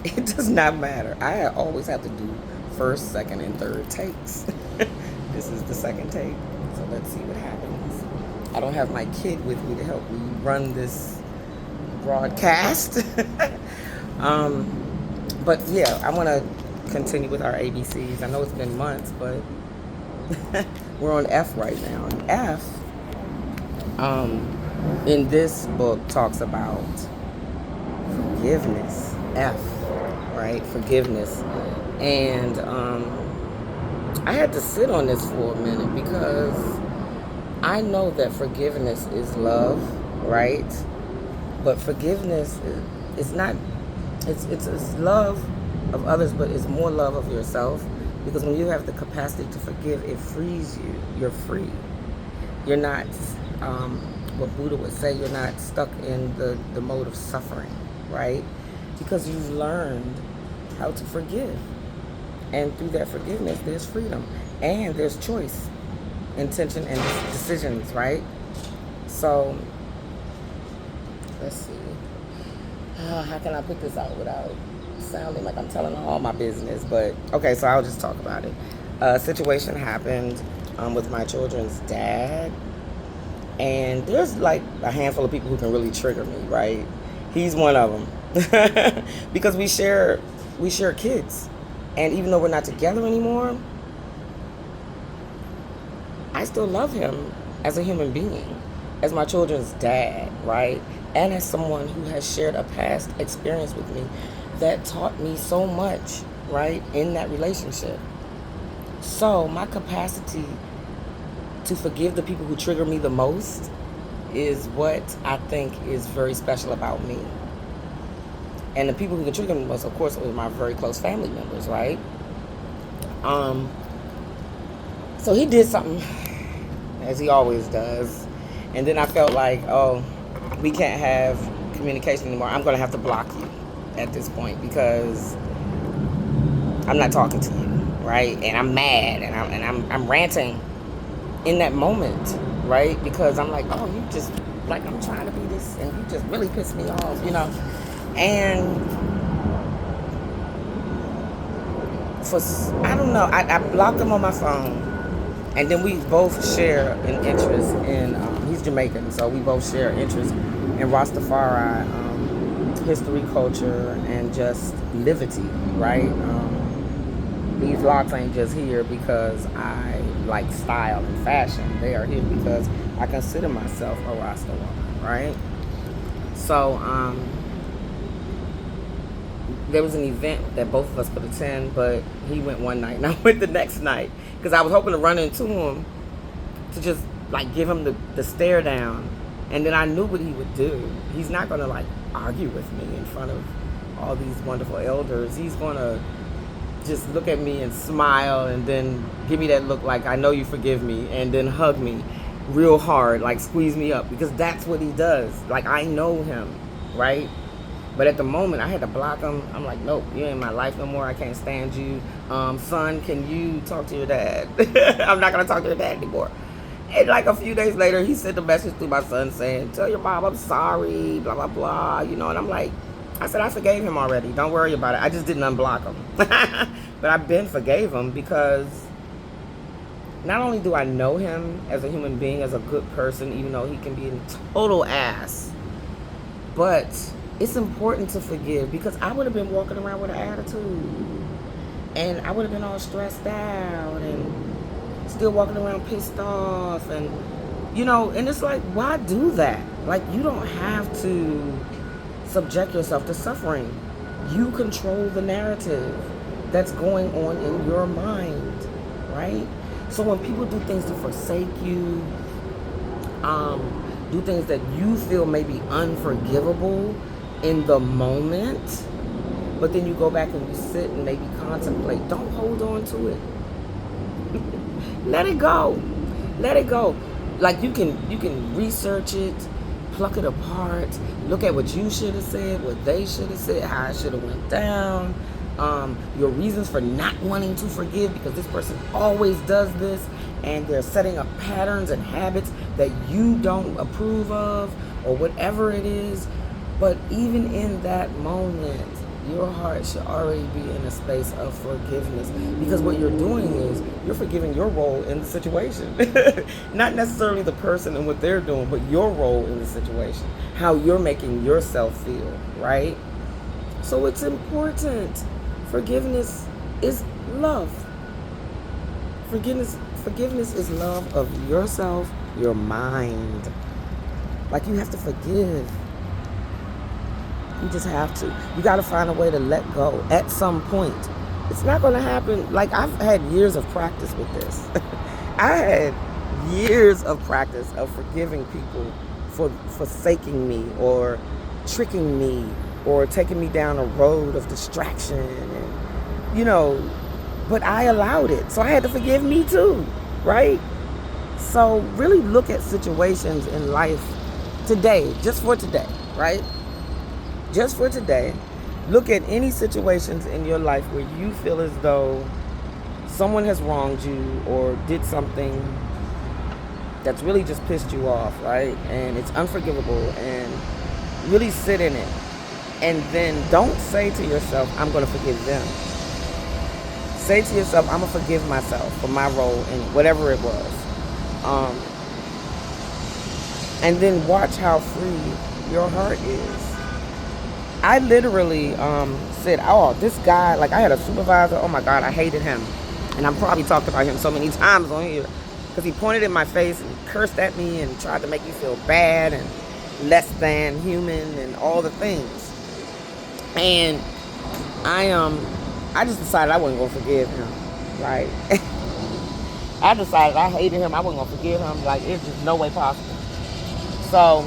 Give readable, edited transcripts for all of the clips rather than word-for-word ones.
It does not matter. I always have to do first, second, and third takes. This is the second take, so let's see what happens. I don't have my kid with me to help me run this broadcast. But yeah, I want to continue with our ABCs. I know it's been months, but we're on F right now. And F, in this book, talks about forgiveness. F, right? Forgiveness. And I had to sit on this for a minute because I know that forgiveness is love, right? But forgiveness is not, it's love of others, but it's more love of yourself. Because when you have the capacity to forgive, it frees you. You're free. You're not, what Buddha would say, you're not stuck in the mode of suffering, right? Because you've learned how to forgive. And through that forgiveness, there's freedom. And there's choice, intention, and decisions, right? So, let's see. How can I put this out without sounding like I'm telling all my business? But, okay, so I'll just talk about it. A situation happened with my children's dad. And there's like a handful of people who can really trigger me, right? He's one of them. Because we share kids. And even though we're not together anymore, I still love him as a human being, as my children's dad, right? And as someone who has shared a past experience with me that taught me so much, right, in that relationship. So my capacity to forgive the people who trigger me the most is what I think is very special about me. And the people who can trigger me most, of course, are my very close family members, right? So he did something, as he always does. And then I felt like, oh, we can't have communication anymore. I'm going to have to block you at this point because I'm not talking to you, right? And I'm mad and I'm ranting in that moment, right? Because I'm like, oh, you just, like, I'm trying to be this and you just really piss me off, you know? And I don't know, I blocked him on my phone. And then we both share an interest in, he's Jamaican, so we both share interest in Rastafari, history, culture, and just livity, right? These locks ain't just here because I like style and fashion. They are here because I consider myself a Rasta woman, right? So, there was an event that both of us could attend, but he went one night and I went the next night because I was hoping to run into him to just like give him the stare down, and then I knew what he would do. He's not gonna like argue with me in front of all these wonderful elders. He's gonna just look at me and smile and then give me that look like I know you forgive me, and then hug me real hard, like squeeze me up, because that's what he does. Like, I know him, right? But at the moment, I had to block him. I'm like, nope, you ain't in my life no more. I can't stand you. Son, can you talk to your dad? I'm not going to talk to your dad anymore. And like a few days later, he sent a message to my son saying, tell your mom I'm sorry, blah, blah, blah. You know, and I'm like, I said, I forgave him already. Don't worry about it. I just didn't unblock him. But I've been forgave him because not only do I know him as a human being, as a good person, even though he can be a total ass, but it's important to forgive because I would have been walking around with an attitude and I would have been all stressed out and still walking around pissed off, and you know, and it's like, why do that? Like, you don't have to subject yourself to suffering. You control the narrative that's going on in your mind, right? So when people do things to forsake you, do things that you feel may be unforgivable in the moment, but then you go back and you sit and maybe contemplate, don't hold on to it. Let it go. Let it go. Like, you can research it, pluck it apart, look at what you should have said, what they should have said, how it should have went down, your reasons for not wanting to forgive, because this person always does this and they're setting up patterns and habits that you don't approve of, or whatever it is. But even in that moment, your heart should already be in a space of forgiveness, because what you're doing is you're forgiving your role in the situation. Not necessarily the person and what they're doing, but your role in the situation, how you're making yourself feel, right? So it's important. Forgiveness is love. Forgiveness is love of yourself, your mind. Like, you have to forgive. You just have to. You got to find a way to let go at some point. It's not going to happen. Like, I've had years of practice with this. I had years of practice of forgiving people for forsaking me or tricking me or taking me down a road of distraction. And, but I allowed it. So I had to forgive me too, right? So really look at situations in life today, just for today, right? Just for today, look at any situations in your life where you feel as though someone has wronged you or did something that's really just pissed you off, right? And it's unforgivable, and really sit in it. And then don't say to yourself, I'm going to forgive them. Say to yourself, I'm going to forgive myself for my role in whatever it was. And then watch how free your heart is. I literally said, oh, this guy, like, I had a supervisor, oh my God, I hated him. And I've probably talked about him so many times on here, because he pointed in my face and cursed at me and tried to make me feel bad and less than human and all the things. And I just decided I wasn't going to forgive him, right? I decided I hated him. I wasn't going to forgive him. Like, it's just no way possible. So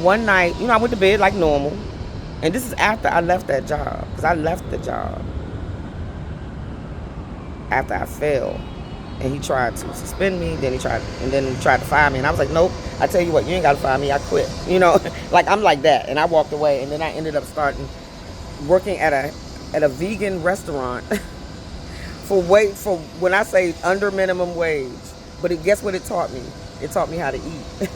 one night, I went to bed like normal. And this is after I left that job. Because I left the job after I failed. And he tried to suspend me. Then he tried to fire me. And I was like, nope. I tell you what, you ain't got to fire me. I quit. Like, I'm like that. And I walked away. And then I ended up working at a vegan restaurant for when I say under minimum wage. But guess what it taught me? It taught me how to eat.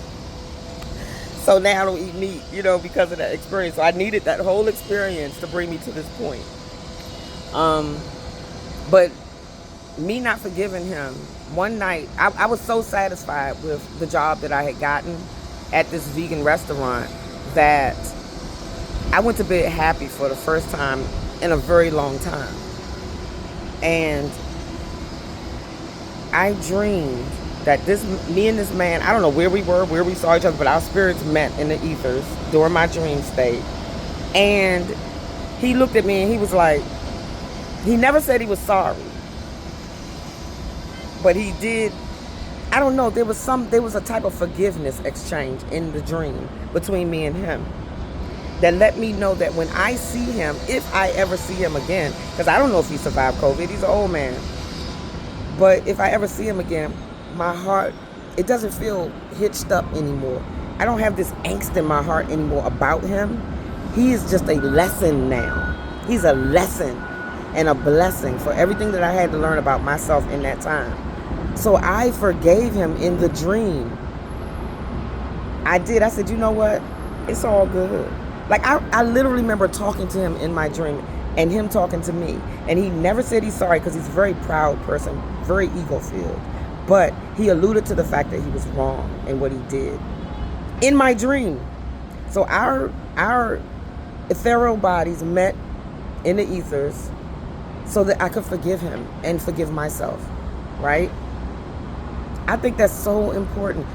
So now I don't eat meat, because of that experience. So I needed that whole experience to bring me to this point. But me not forgiving him, one night, I was so satisfied with the job that I had gotten at this vegan restaurant that I went to bed happy for the first time in a very long time. And I dreamed that me and this man, I don't know where we saw each other, but our spirits met in the ethers during my dream state. And he looked at me and he was like, he never said he was sorry, but he did. I don't know, there was a type of forgiveness exchange in the dream between me and him that let me know that when I see him, if I ever see him again, because I don't know if he survived COVID, he's an old man, but if I ever see him again, my heart, it doesn't feel hitched up anymore. I don't have this angst in my heart anymore about him. He is just a lesson now. He's a lesson and a blessing for everything that I had to learn about myself in that time. So I forgave him in the dream. I did. I said, you know what? It's all good. Like, I literally remember talking to him in my dream and him talking to me. And he never said he's sorry, because he's a very proud person, very ego-filled. But he alluded to the fact that he was wrong in what he did in my dream. So our ethereal bodies met in the ethers so that I could forgive him and forgive myself, right? I think that's so important.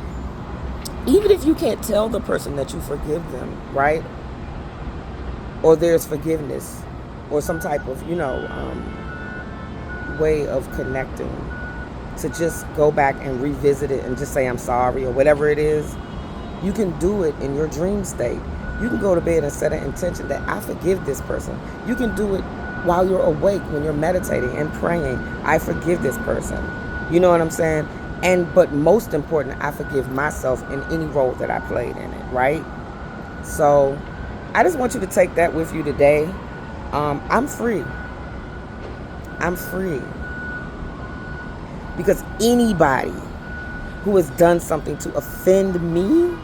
Even if you can't tell the person that you forgive them, right? Or there's forgiveness or some type of, way of connecting, to just go back and revisit it and just say I'm sorry or whatever it is. You can do it in your dream state. You can go to bed and set an intention that I forgive this person. You can do it while you're awake, when you're meditating and praying. I forgive this person. You know what I'm saying? But most important, I forgive myself in any role that I played in it, right? So I just want you to take that with you today. I'm free. I'm free. Because anybody who has done something to offend me,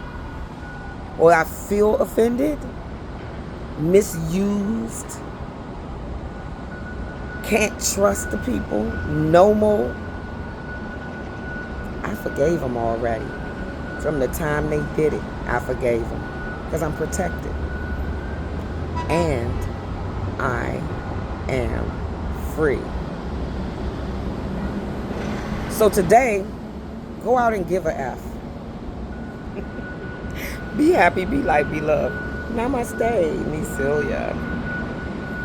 or I feel offended, misused, can't trust the people no more. I forgave them already. From the time they did it, I forgave them. Because I'm protected. And I am free. So today, go out and give a F. Be happy, be light, be loved. Namaste, Miss Celia.